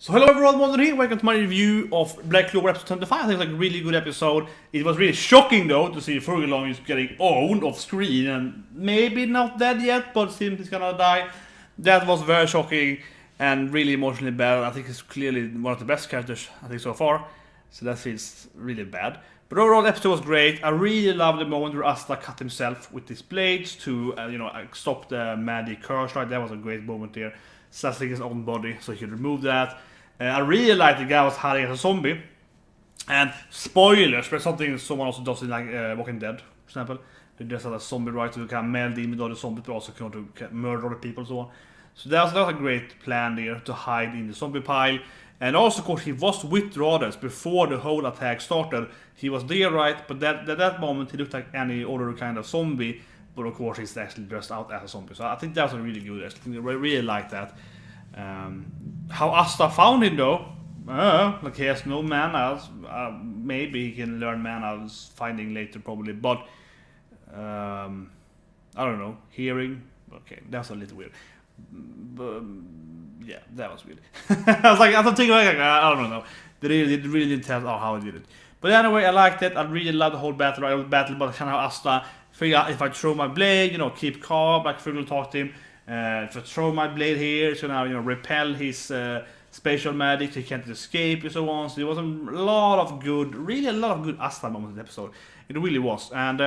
So hello everyone, Myrmonden here, welcome to my review of Black Clover episode 25. I think it's like a really good episode. It was really shocking though to see Furgelong is getting owned off screen and maybe not dead yet, but seems he's gonna die. That was very shocking and really emotionally bad. I think it's clearly one of the best characters I think so far. So that feels really bad. But overall the episode was great. I really loved the moment where Astas cut himself with his blades to stop the magic curse. Right, that was a great moment there. Slashing his own body so he could remove that. I really liked the guy was hiding as a zombie. And spoilers, but something someone also does in like Walking Dead, for example. They just have a zombie right to kind of meld in with other zombies, but also kind to murder other people and so on. So that was a great plan there to hide in the zombie pile. And also, of course, he was with Rades before the whole attack started. He was there, right? But at that moment, he looked like any other kind of zombie. But of course, he's actually dressed out as a zombie. So I think that was a really good. I really like that. How Asta found him though, like he has no mana. Maybe he can learn mana finding later probably, but I don't know. Hearing, okay, that's a little weird. But, yeah, that was weird. I was thinking like I don't know. They really didn't tell how he did it. But anyway, I liked it. I really loved the whole battle. But kind of Asta figure out if I throw my blade, keep calm. Like Fugel talked to him. If I throw my blade here, so now repel his spatial magic, so he can't escape and so on. So there was a lot of good Asta moments in the episode. It really was, and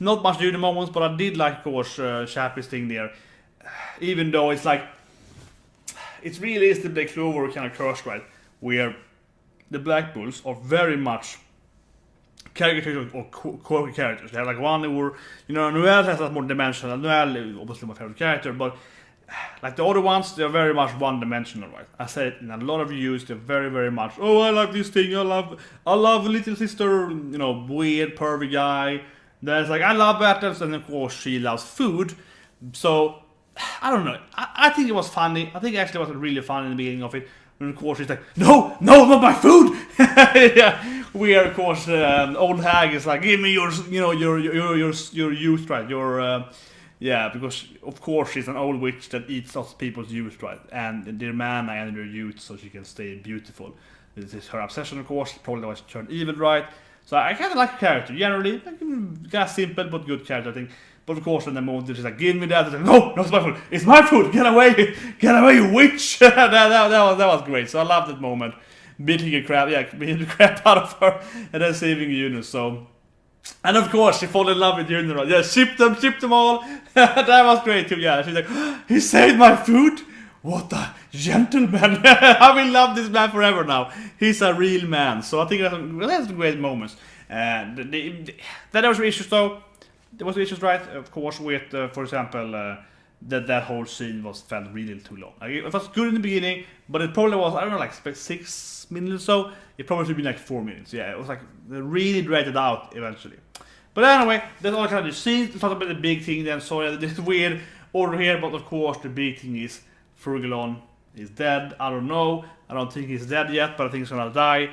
not much during the moments, but I did like, of course, Chappie's thing there. Even though it's like it's really is the Black Clover kind of curse, right? Where the Black Bulls are very much caricatures or quirky characters. They have like one who, Noelle has that more dimensional. Noelle is obviously my favorite character, but like the other ones, they're very much one-dimensional, right? I said it in a lot of reviews. They're very, very much. Oh, I love this thing. I love little sister. Weird, pervy guy. Then it's like I love battles, and of course she loves food. So I don't know. I think it was funny. I think actually it was really fun in the beginning of it. And of course she's like, no, not my food. Yeah, where of course old hag is like, give me your youth, right? Because of course she's an old witch that eats lots of people's youth, right? And their mana and their youth, so she can stay beautiful. This is her obsession, of course. Probably why she turned evil, right? So I kind of like the character generally. Kind of simple but good character, I think. But of course, in the moment she's like, give me that. Like, no, it's my food. It's my food. Get away, you witch. that was great. So I loved that moment. Beating the crap out of her and then saving Eunice. So, and of course, she fell in love with Eunice. Right? Yeah, ship them all. That was great too. Yeah, she's like, he saved my food. What a gentleman. I will love this man forever now. He's a real man. So I think that's great moments. Then there was issues though. There was issues, right? Of course, with, for example, that whole scene felt really too long. Like, it was good in the beginning, but it probably was, I don't know, like 6 minutes or so. It probably should be like 4 minutes. Yeah, it was like, they really dragged it out eventually. But anyway, that's all kind of the scenes. Let's talk about the big thing then. Sorry, this is weird order here, but of course, the big thing is Furgelon is dead. I don't know. I don't think he's dead yet, but I think he's gonna die.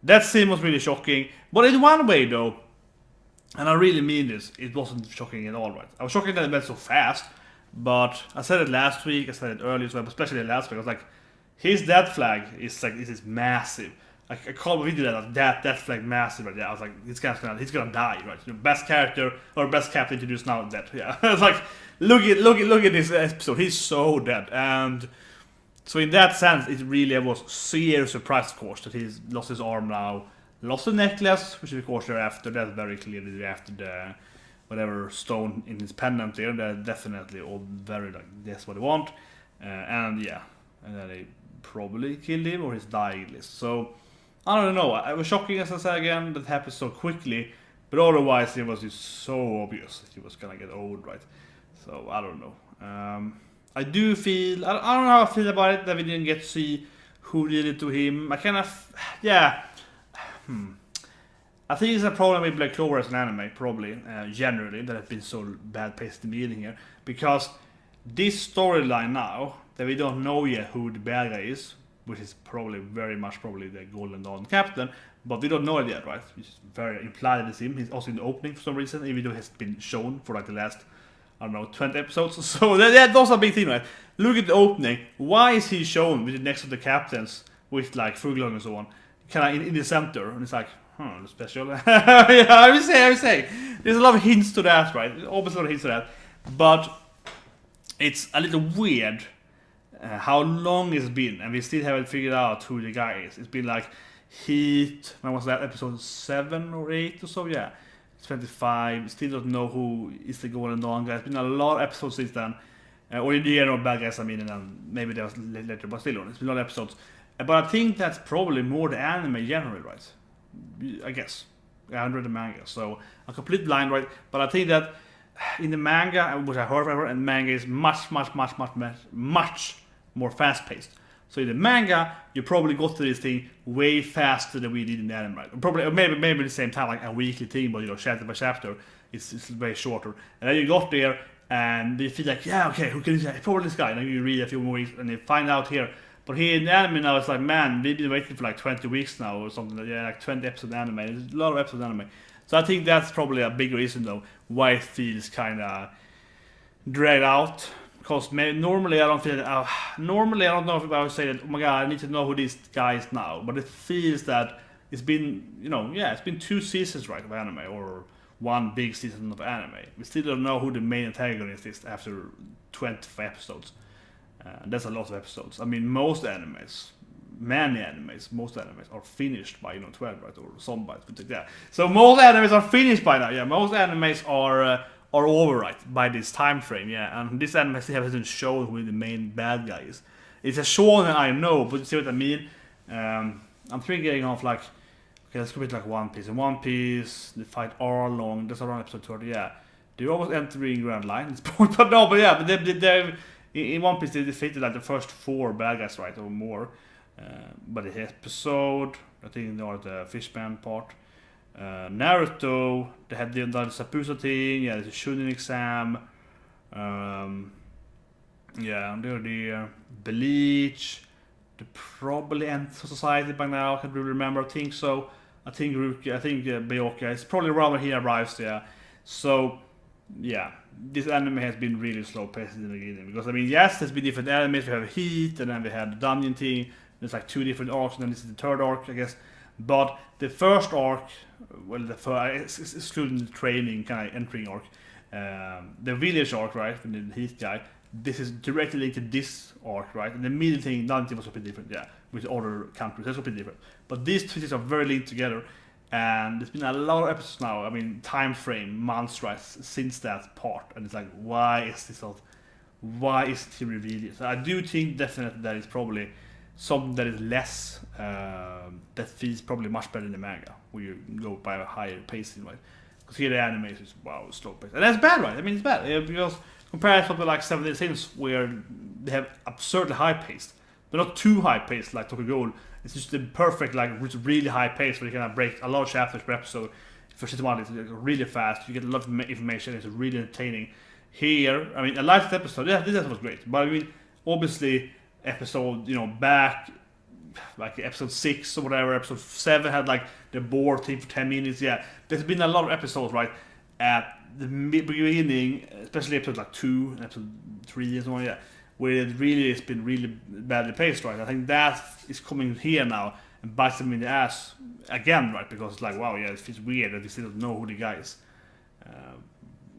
That scene was really shocking. But in one way, though, and I really mean this, it wasn't shocking at all, right? I was shocking that it went so fast, but I said it last week, I said it earlier as well, but especially last week. I was like, his death flag is massive. Like, I can't believe that death flag massive right there. I was like, he's gonna die, right? Best character or best captain introduced now dead. Yeah, I was like, look at this episode. He's so dead, and so in that sense, it really was serious surprise, of course, that he's lost his arm now. Lost the necklace, which of course they're after. That's very clearly after the whatever stone in his pendant there. They're definitely all very like that's what they want. And then they probably killed him or he's dying list. So I don't know. It was shocking, as I said again, that happened so quickly. But otherwise, it was just so obvious that he was gonna get old, right? So I don't know. I do feel I don't know how I feel about it that we didn't get to see who did it to him. I kind of I think it's a problem with Black Clover as an anime, probably, generally, that it's been so bad paced in the beginning here. Because this storyline now, that we don't know yet who the bad guy is, which is very much the Golden Dawn captain, but we don't know it yet, right? Which is very implied as him. He's also in the opening for some reason, even though he has been shown for like the last I don't know, 20 episodes. So those are big things, right? Look at the opening. Why is he shown with next to the captains with like Fuglong and so on, kind of in the center? And it's like, special. Yeah, I would say. There's a lot of hints to that, right? Always a lot of hints to that. But it's a little weird how long it's been, and we still haven't figured out who the guy is. It's been like Heat, when was that, episode 7 or 8 or so? Yeah, 25. Still don't know who is the golden dawn guy. It's been a lot of episodes since then. Or in the year of bad guys, I mean, and then maybe there was later, but still, it's been a lot of episodes. But I think that's probably more the anime generally, right? I guess. I haven't read the manga, so I'm completely blind, right? But I think that in the manga, which I heard forever, and manga is much more fast-paced. So in the manga, you probably got to this thing way faster than we did in the anime, right? Probably, or maybe at the same time, like a weekly thing, but chapter by chapter, it's way shorter. And then you got there, and you feel like, yeah, okay, who can this guy? Probably this guy. And then you read a few more weeks, and you find out here. But here in the anime now, it's like, man, we've been waiting for like 20 weeks now, or something. Yeah, like 20 episodes of anime. There's a lot of episodes of anime. So I think that's probably a big reason, though, why it feels kind of dragged out. Because normally I don't feel that. Normally I don't know if I would say that, oh my god, I need to know who this guy is now. But it feels that it's been, it's been 2 seasons, right, of anime, or 1 big season of anime. We still don't know who the main antagonist is after 25 episodes. That's a lot of episodes. I mean, most animes are finished by 12, right, or some by like that. So most animes are finished by now. Yeah, most animes are over, right, by this time frame. Yeah, and this anime still hasn't shown who the main bad guy is. It's a shonen, I know, but you see what I mean. I'm thinking of like, okay, let's go with like One Piece. In One Piece, the fight are long. That's around episode 30. Yeah, they're almost entering Grand Line. But they in One Piece they defeated like the first 4 bad guys, right, or more. But the episode, I think they are the Fishman part. Naruto, they had done the Sapusa thing. Yeah, there's a Shunin exam. Yeah, and they're the Bleach. They probably enter society by now. I can't really remember. I think so. I think Byakuya is probably around when he arrives. Yeah. So yeah, this anime has been really slow paced in the beginning, because I mean, yes, there's been different animes. We have Heat, and then we had the Dungeon thing. There's like 2 different arcs, and then this is the 3rd arc, I guess. But the first arc, well, excluding the training kind of entering arc, the village arc, right, from the Heat guy, this is directly linked to this arc, right? And the middle thing, Dungeon was a bit different, yeah, with other countries, that's a bit different. But these 2 things are very linked together. And there's been a lot of episodes now, I mean, time frame, months, right, since that part. And it's like, why is he revealed? So I do think definitely that is probably something that is less, that feels probably much better in the manga, where you go by a higher pacing, right? Because here the anime is, wow, slow paced. And that's bad, right? I mean, it's bad. Because compared to something like 17 Sins, where they have absurdly high paced. They're not too high paced like Tokyo Ghoul. It's just the perfect, like, really high pace where you can break a lot of chapters per episode. For season 1, it's really fast. You get a lot of information. It's really entertaining. Here, I mean, a last episode, yeah, this episode was great. But I mean, obviously, episode, back, like episode 6 or whatever, episode 7 had like the board thing for 10 minutes. Yeah, there's been a lot of episodes, right, at the beginning, especially episode like 2 and episode 3 and so on, yeah, where it really has been really badly paced, right? I think that is coming here now and bites them in the ass again, right? Because it's like, wow, yeah, it feels weird that we still don't know who the guy is.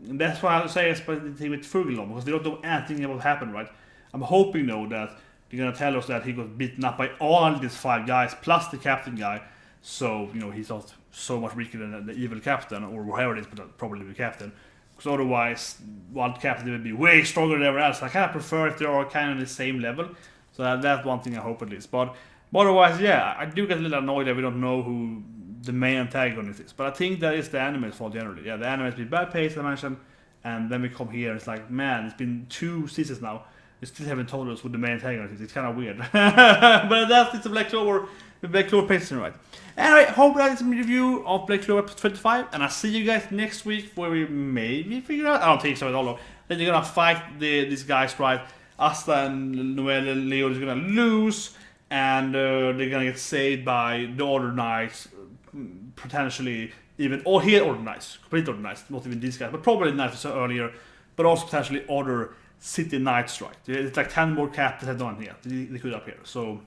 And that's why I would say it's the thing with Fuglong, because they don't know anything about what happened, right? I'm hoping, though, that they're gonna tell us that he got beaten up by all these 5 guys, plus the captain guy. So, he's not so much weaker than the evil captain, or whatever it is, but probably the captain. Because otherwise, one captain would be way stronger than everyone else. I kind of prefer if they are kind of the same level. So that's one thing I hope at least. But otherwise, yeah, I do get a little annoyed that we don't know who the main antagonist is. But I think that is the anime's fault generally. Yeah, the anime has been bad paced, I mentioned. And then we come here, it's like, man, it's been 2 seasons now. They still haven't told us who the main antagonist is. It's kind of weird. But it's a Black Clover. The Black Clover pacing, right? Anyway, hope that is a review of Black Clover episode 25. And I'll see you guys next week, where we maybe figure out. I don't think so at all. Then you're gonna fight these guys, right? Asta and Noelle and Leo is gonna lose. And they're gonna get saved by the other knights. Potentially even. Or here, other knights. Complete other knights. Not even these guys. But probably knights earlier. but also potentially other city knights, right? It's like 10 more captains have done here. They could appear. So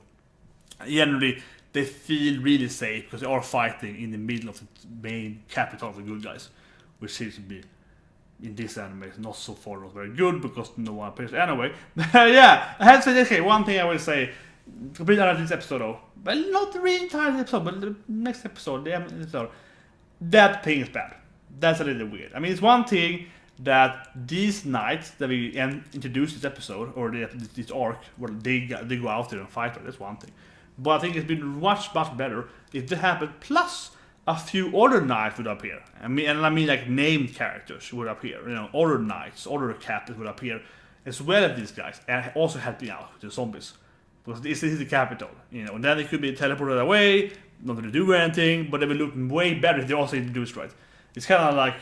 generally, they feel really safe because they are fighting in the middle of the main capital of the good guys, which seems to be in this anime is not so far not very good because no one appears anyway. Yeah, I have to say, okay, one thing I will say, complete out of this episode though, well, not the really entire episode, but the next episode, the episode, that thing is bad. That's a little weird. I mean, it's one thing that these knights that we introduced this episode, or this arc, where they go out there and fight, that's one thing. But I think it's been much better if that happened, plus a few other knights would appear. I mean like named characters would appear. You know, other knights, other captains would appear, as well as these guys, and also helping out the zombies. Because this is the capital, you know, and then they could be teleported away, not going to do anything, but they will look way better if they also introduced, right? It's kind of like,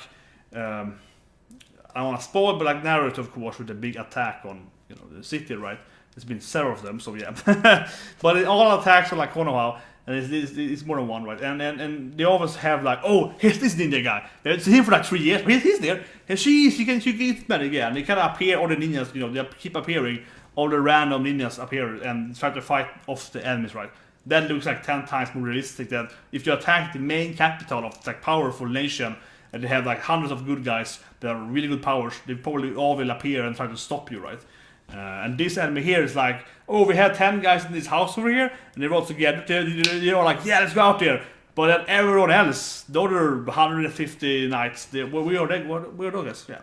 I don't want to spoil, but like Naruto, of course, with the big attack on, you know, the city, right? There's been several of them, so yeah. But all attacks are like Konoha, and it's more than one, right? And they always have like, oh, here's this ninja guy. It's him for like 3 years, but he's there. And she can get better again. And they kind of appear, all the ninjas, you know, they keep appearing. All the random ninjas appear and try to fight off the enemies, right? That looks like 10 times more realistic than if you attack the main capital of like powerful nation and they have like hundreds of good guys that are really good powers. They probably all will appear and try to stop you, right? And this enemy here is like, oh, we have 10 guys in this house over here, and they're all together. You're like, yeah, let's go out there. But then everyone else, the other 150 knights, we are those guys. Yeah,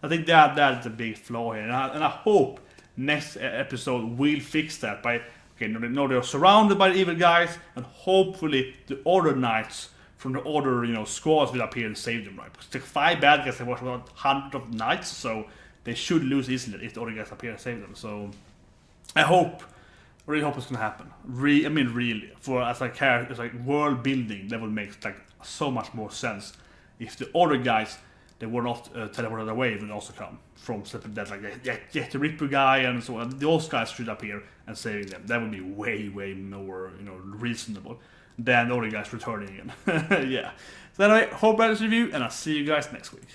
I think that's a big flaw here, and I hope next episode will fix that by, okay, now they're surrounded by the evil guys, and hopefully the other knights from the other, you know, squads will appear and save them, right? Because the 5 bad guys, there was about 100 of knights, so they should lose easily if the other guys appear and save them. So I really hope it's gonna happen. Really, for as a character, as like world building, that would make like so much more sense if the other guys that were not teleported away would also come from that, like the Ripper guy and so on. Those guys should appear and saving them. That would be way more, you know, reasonable than the other guys returning again. Yeah. So anyway, hope that is review, and I'll see you guys next week.